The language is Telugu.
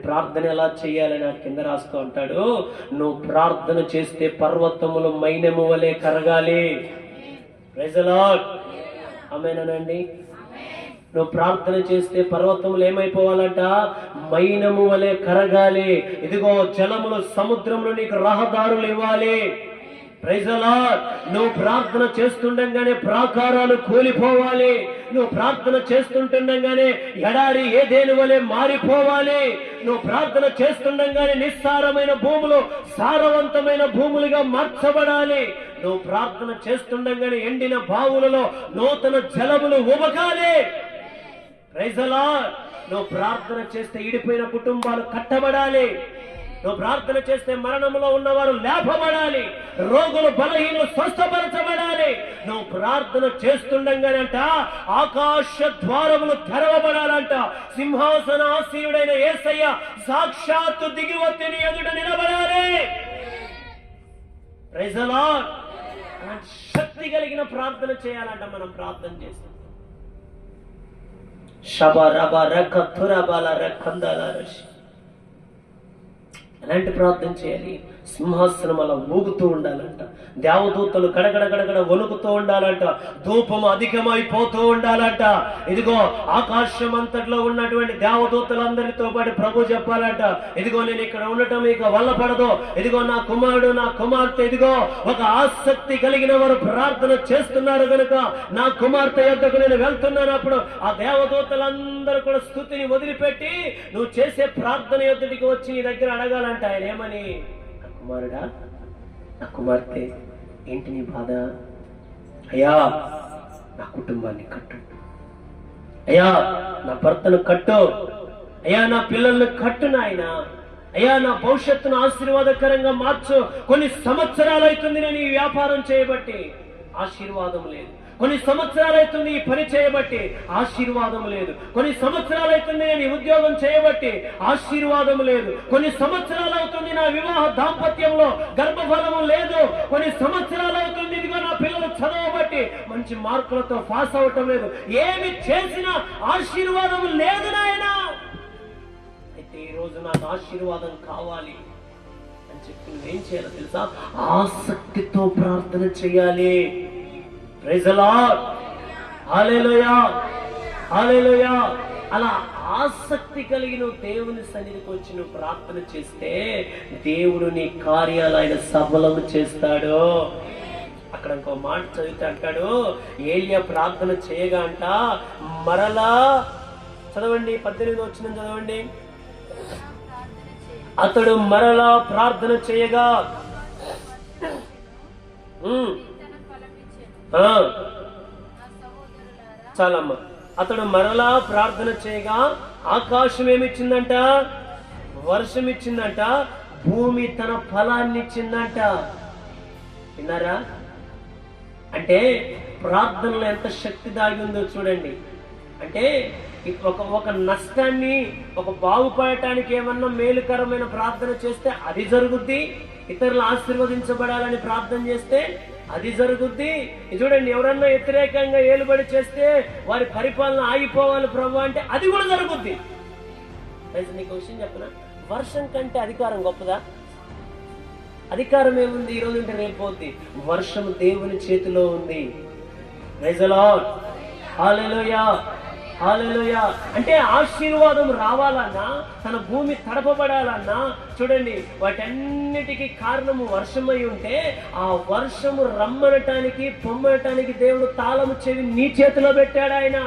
ప్రార్థన ఎలా చేయాలని ఆ కింద రాస్తూ అంటాడు, నువ్వు ప్రార్థన చేస్తే పర్వతములు మైనము వలె కరగాలి. Praise the Lord. ఆమేనండి. నువ్వు ప్రార్థన చేస్తే పర్వతములు ఏమైపోవాలంట? మైనము వలె కరగాలి. ఇదిగో జలములు సముద్రంలో నీకు రహదారులు ఇవ్వాలి. Praise the lord. నువ్వు ప్రార్థన చేస్తుండగానే ప్రాకారాలు కూలిపోవాలి. నువ్వు ప్రార్థన చేస్తుండగానే ఎడారి ఏదేను వలె మారిపోవాలి. నువ్వు ప్రార్థన చేస్తుండగానే నిస్సారమైన భూములు సారవంతమైన భూములుగా మార్చబడాలి. నువ్వు ప్రార్థన చేస్తుండగానే ఎండిన బావులలో నూతన జలములు ఉబకాలి. Praise the lord. నువ్వు ప్రార్థన చేస్తే ఇడిపోయిన కుటుంబాలు కట్టబడాలి. నువ్వు ప్రార్థన చేస్తే మరణంలో ఉన్నవారు లేపబడాలి. రోగులు బలహీనులు స్వస్థపరచబడాలి. నువ్వు ప్రార్థన చేస్తుండగానంట ఆకాశ ద్వారములు తెరవబడాలంట. సింహాసనాసీనుడైన యేసయ్య సాక్షాత్తు దిగి వచ్చి నీ ఎదుట నిలబడాలి. Praise the lord. శక్తి కలిగిన ప్రార్థన చేయాలంట. మనం ప్రార్థన చేస్తాం. ఎలాంటి ప్రార్థన చేయాలి? సింహాసనం అలా ఊగుతూ ఉండాలంట. దేవదూతలు గడగడ గడగడ వణుకుతూ ఉండాలంట. ధూపం అధికమైపోతూ ఉండాలంట. ఇదిగో ఆకాశం అంతట్లో ఉన్నటువంటి దేవదూతలందరితో పాటు ప్రభు చెప్పాలంట, ఇదిగో నేను ఇక్కడ ఉండటం మీకు వల్ల పడదు. ఇదిగో నా కుమారుడు నా కుమార్తె ఇదిగో ఒక ఆసక్తి కలిగిన వారు ప్రార్థన చేస్తున్నారు కనుక నా కుమార్తె యొద్దకు నేను వెళ్తున్నానప్పుడు ఆ దేవదూతలందరూ కూడా స్తుతిని వదిలిపెట్టి నువ్వు చేసే ప్రార్థన యొద్దటికి వచ్చి నీ దగ్గర అడగాలంట. ఆయన ఏమని? కుమారుడా, నా కుమార్తె, ఏంటి నీ బాధ? అయ్యా నా కుటుంబాన్ని కట్టు, అయ్యా నా భర్తను కట్టు, అయ్యా నా పిల్లల్ని కట్టు నాయనా, అయ్యా నా భవిష్యత్తును ఆశీర్వాదకరంగా మార్చు. కొన్ని సంవత్సరాలు అవుతుంది నేను ఈ వ్యాపారం చేయబట్టి, ఆశీర్వాదం లేదు. కొన్ని సంవత్సరాలు అవుతుంది ఈ పని చేయబట్టి, ఆశీర్వాదం లేదు. కొన్ని సంవత్సరాలు అవుతుంది నేను ఈ ఉద్యోగం చేయబట్టి, ఆశీర్వాదం లేదు. కొన్ని సంవత్సరాలు అవుతుంది నా వివాహ దాంపత్యంలో గర్భఫలము లేదు. కొన్ని సంవత్సరాలు అవుతుంది ఇదిగో నా పిల్లలు చదవబట్టి మంచి మార్కులతో పాస్ అవటం లేదు. ఏమి చేసినా ఆశీర్వాదం లేదు నాయనా. అయితే ఈ రోజు నాకు ఆశీర్వాదం కావాలి అని చెప్పి నువ్వేం చేయాలో తెలుసా? ఆసక్తితో ప్రార్థన చేయాలి. Praise the Lord. హల్లెలూయా, హల్లెలూయా. అలా ఆసక్తి కలిగి నువ్వు దేవుని సన్నిధికి వచ్చి నువ్వు ప్రార్థన చేస్తే దేవుడు నీ కార్యాలు ఆయన సఫలం చేస్తాడు. అక్కడ ఇంకో మాట చదివితే అంటాడు, ఏలియా ప్రార్థన చేయగా అంట మరలా, చదవండి 18వ వచనం చదవండి. అతడు మరలా ప్రార్థన చేయగా చాలమ్మా. అతడు మరలా ప్రార్థన చేయగా ఆకాశం ఏమిచ్చిందంట? వర్షం ఇచ్చిందంట. భూమి తన ఫలాన్ని ఇచ్చిందంట. విన్నారా? అంటే ప్రార్థనలో ఎంత శక్తి దాగి ఉందో చూడండి. అంటే ఒక నష్టాన్ని ఒక బాగుపడటానికి ఏమన్నా మేలుకరమైన ప్రార్థన చేస్తే అది జరుగుద్ది. ఇతరులు ఆశీర్వదించబడాలని ప్రార్థన చేస్తే అది జరుగుద్ది. చూడండి, ఎవరన్నా వ్యతిరేకంగా ఏలుబడి చేస్తే వారి పరిపాలన ఆగిపోవాలి ప్రభు అంటే అది కూడా జరుగుద్ది. నీకు విషయం చెప్పనా? వర్షం కంటే అధికారం గొప్పదా? అధికారం ఏముంది? ఈ రోజు ఉంటే రేపు పోద్ది. వర్షం దేవుని చేతిలో ఉంది. Praise the Lord. హల్లెలూయా, హల్లెలూయా. అంటే ఆశీర్వాదం రావాలన్నా, తన భూమి తడపబడాలన్నా చూడండి, వాటన్నిటికీ కారణము వర్షమై ఉంటే ఆ వర్షము రమ్మనటానికి పొమ్మనటానికి దేవుడు తాళము చెవి నీ చేతిలో పెట్టాడు ఆయన.